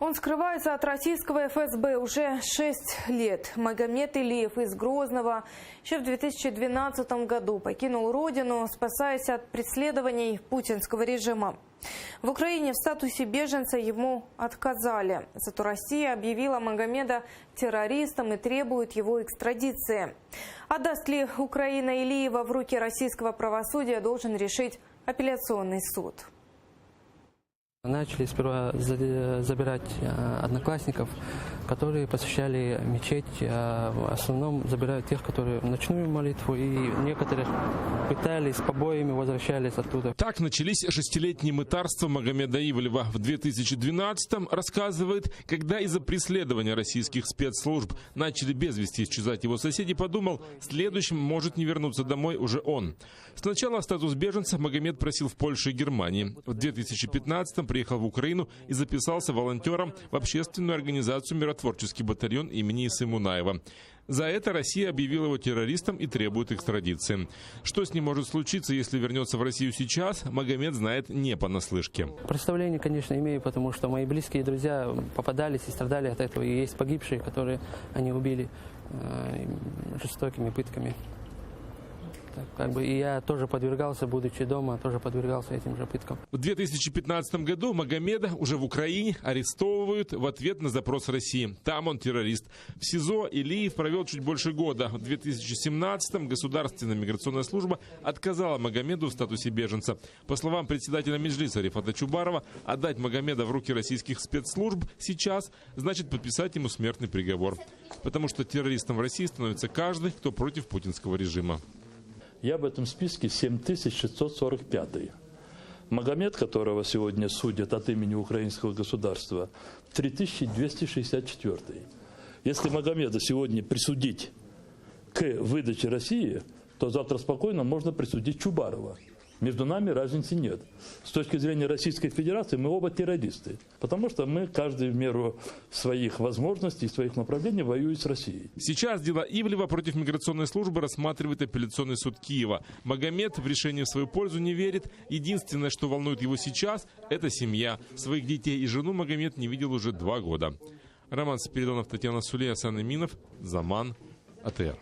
Он скрывается от российского ФСБ уже 6 лет. Магомед Илиев из Грозного еще в 2012 году покинул родину, спасаясь от преследований путинского режима. В Украине в статусе беженца ему отказали. Зато Россия объявила Магомеда террористом и требует его экстрадиции. Отдаст ли Украина Илиева в руки российского правосудия, должен решить апелляционный суд. Начали сперва забирать одноклассников, которые посещали мечеть. В основном забирают тех, которые ночную молитву, и некоторых пытались, с побоями возвращались оттуда. Так начались шестилетние мытарства Магомеда Ивлева. В 2012-м, рассказывает, когда из-за преследования российских спецслужб начали без вести исчезать его соседи, подумал, следующим может не вернуться домой уже он. Сначала статус беженца Магомед просил в Польше и Германии. В 2015-м приехал в Украину и записался волонтером в общественную организацию «Миротворческий батальон» имени Исы Мунаева. За это Россия объявила его террористом и требует экстрадиции. Что с ним может случиться, если вернется в Россию сейчас, Магомед знает не понаслышке. Представление, конечно, имею, потому что мои близкие друзья попадались и страдали от этого. И есть погибшие, которые они убили жестокими пытками. И я тоже подвергался, будучи дома, тоже подвергался этим же пыткам. В 2015 году Магомеда уже в Украине арестовывают в ответ на запрос России. Там он террорист. В СИЗО Илиев провел чуть больше года. В 2017-м Государственная миграционная служба отказала Магомеду в статусе беженца. По словам председателя Меджлиса Рифата Чубарова, отдать Магомеда в руки российских спецслужб сейчас значит подписать ему смертный приговор. Потому что террористом в России становится каждый, кто против путинского режима. Я в этом списке 7645. Магомед, которого сегодня судят от имени украинского государства, 3264. Если Магомеда сегодня присудить к выдаче России, то завтра спокойно можно присудить Чубарова. Между нами разницы нет. С точки зрения Российской Федерации мы оба террористы. Потому что мы, каждый в меру своих возможностей, своих направлений, воюет с Россией. Сейчас дела Ивлева против миграционной службы рассматривает апелляционный суд Киева. Магомед в решение в свою пользу не верит. Единственное, что волнует его сейчас, это семья. Своих детей и жену Магомед не видел уже 2 года. Роман Спиридонов, Татьяна Сулея, Асан Эминов, Заман, АТР.